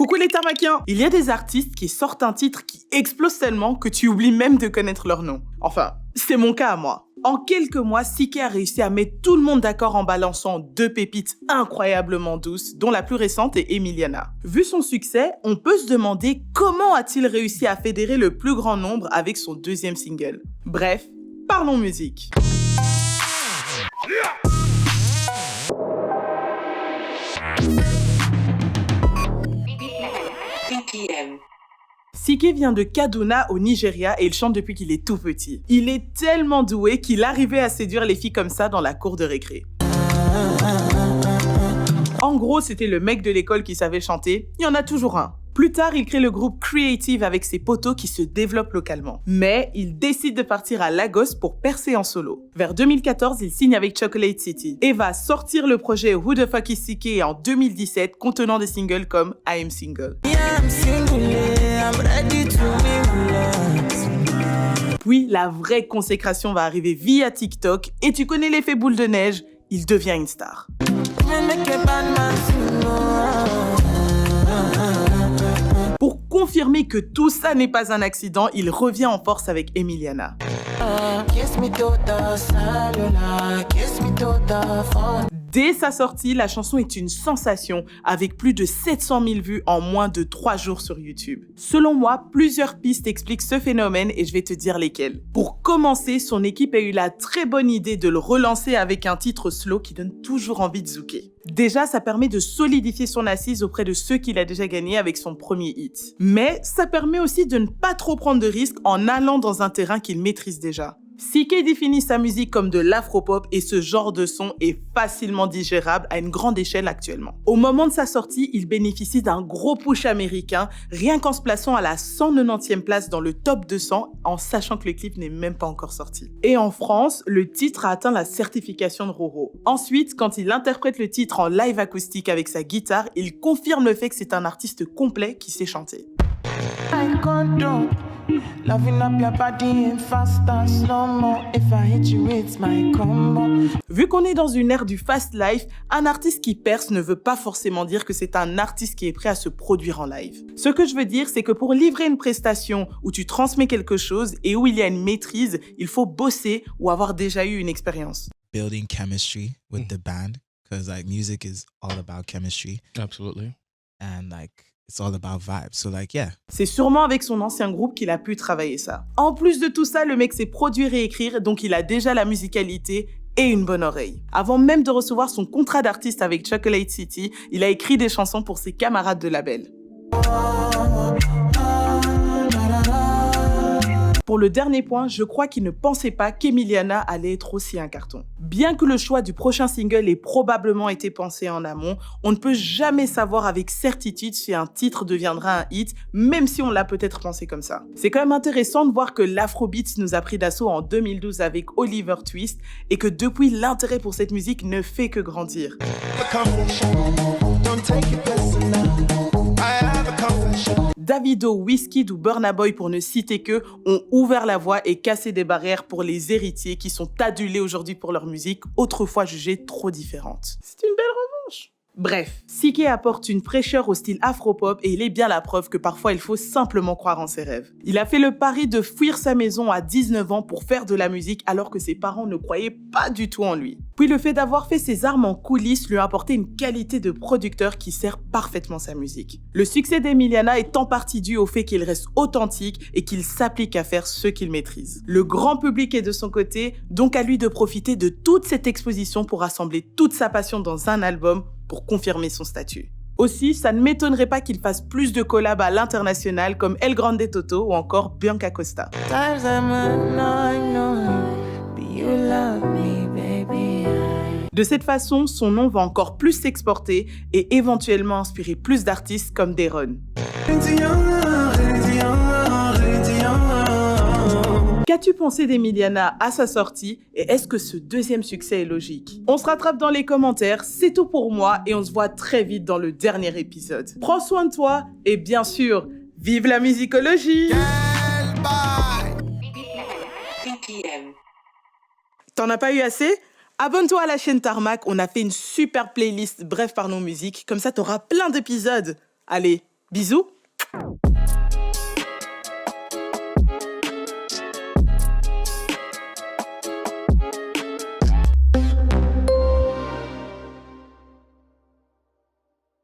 Coucou les Tarmakiens! Il y a des artistes qui sortent un titre qui explose tellement que tu oublies même de connaître leur nom. Enfin, c'est mon cas à moi. En quelques mois, CKay a réussi à mettre tout le monde d'accord en balançant 2 pépites incroyablement douces, dont la plus récente est Emiliana. Vu son succès, on peut se demander comment a-t-il réussi à fédérer le plus grand nombre avec son 2e single. Bref, parlons musique. CKay vient de Kaduna au Nigeria et il chante depuis qu'il est tout petit. Il est tellement doué qu'il arrivait à séduire les filles comme ça dans la cour de récré. En gros, c'était le mec de l'école qui savait chanter, il y en a toujours un. Plus tard, il crée le groupe Creative avec ses potos qui se développent localement. Mais il décide de partir à Lagos pour percer en solo. Vers 2014, il signe avec Chocolate City et va sortir le projet Who the Fuck is CKay en 2017 contenant des singles comme I Am Single. Puis la vraie consécration va arriver via TikTok et tu connais l'effet boule de neige, il devient une star. Pour confirmer que tout ça n'est pas un accident, il revient en force avec Emiliana. Dès sa sortie, la chanson est une sensation, avec plus de 700 000 vues en moins de 3 jours sur YouTube. Selon moi, plusieurs pistes expliquent ce phénomène et je vais te dire lesquelles. Pour commencer, son équipe a eu la très bonne idée de le relancer avec un titre slow qui donne toujours envie de zouker. Déjà, ça permet de solidifier son assise auprès de ceux qu'il a déjà gagnés avec son premier hit. Mais ça permet aussi de ne pas trop prendre de risques en allant dans un terrain qu'il maîtrise déjà. CKay définit sa musique comme de l'afropop et ce genre de son est facilement digérable à une grande échelle actuellement. Au moment de sa sortie, il bénéficie d'un gros push américain, rien qu'en se plaçant à la 190e place dans le top 200, en sachant que le clip n'est même pas encore sorti. Et en France, le titre a atteint la certification de Roro. Ensuite, quand il interprète le titre en live acoustique avec sa guitare, il confirme le fait que c'est un artiste complet qui sait chanter. Vu qu'on est dans une ère du fast life, un artiste qui perce ne veut pas forcément dire que c'est un artiste qui est prêt à se produire en live. Ce que je veux dire, c'est que pour livrer une prestation où tu transmets quelque chose et où il y a une maîtrise, il faut bosser ou avoir déjà eu une expérience. Building chemistry with the band, because like music is all about chemistry. Absolutely. And like it's all about vibes. So like, yeah. C'est sûrement avec son ancien groupe qu'il a pu travailler ça. En plus de tout ça, le mec sait produire et écrire, donc il a déjà la musicalité et une bonne oreille. Avant même de recevoir son contrat d'artiste avec Chocolate City, il a écrit des chansons pour ses camarades de label. Pour le dernier point, je crois qu'il ne pensait pas qu'Emiliana allait être aussi un carton. Bien que le choix du prochain single ait probablement été pensé en amont, on ne peut jamais savoir avec certitude si un titre deviendra un hit, même si on l'a peut-être pensé comme ça. C'est quand même intéressant de voir que l'Afrobeats nous a pris d'assaut en 2012 avec Oliver Twist et que depuis, l'intérêt pour cette musique ne fait que grandir. Davido, Wizkid ou Burna Boy, pour ne citer que, ont ouvert la voie et cassé des barrières pour les héritiers qui sont adulés aujourd'hui pour leur musique, autrefois jugée trop différente. C'est une belle revanche. Bref, CKay apporte une fraîcheur au style afropop et il est bien la preuve que parfois il faut simplement croire en ses rêves. Il a fait le pari de fuir sa maison à 19 ans pour faire de la musique alors que ses parents ne croyaient pas du tout en lui. Puis le fait d'avoir fait ses armes en coulisses lui a apporté une qualité de producteur qui sert parfaitement sa musique. Le succès d'Emiliana est en partie dû au fait qu'il reste authentique et qu'il s'applique à faire ce qu'il maîtrise. Le grand public est de son côté, donc à lui de profiter de toute cette exposition pour rassembler toute sa passion dans un album pour confirmer son statut. Aussi, ça ne m'étonnerait pas qu'il fasse plus de collabs à l'international comme El Grande Toto ou encore Bianca Costa. De cette façon, son nom va encore plus s'exporter et éventuellement inspirer plus d'artistes comme Deron. Qu'as-tu pensé d'Emiliana à sa sortie et est-ce que ce deuxième succès est logique? On se rattrape dans les commentaires, c'est tout pour moi et on se voit très vite dans le dernier épisode. Prends soin de toi et bien sûr, vive la musicologie! T'en as pas eu assez? Abonne-toi à la chaîne Tarmac, on a fait une super playlist Bref Parlons Musique, comme ça t'auras plein d'épisodes. Allez, Bisous.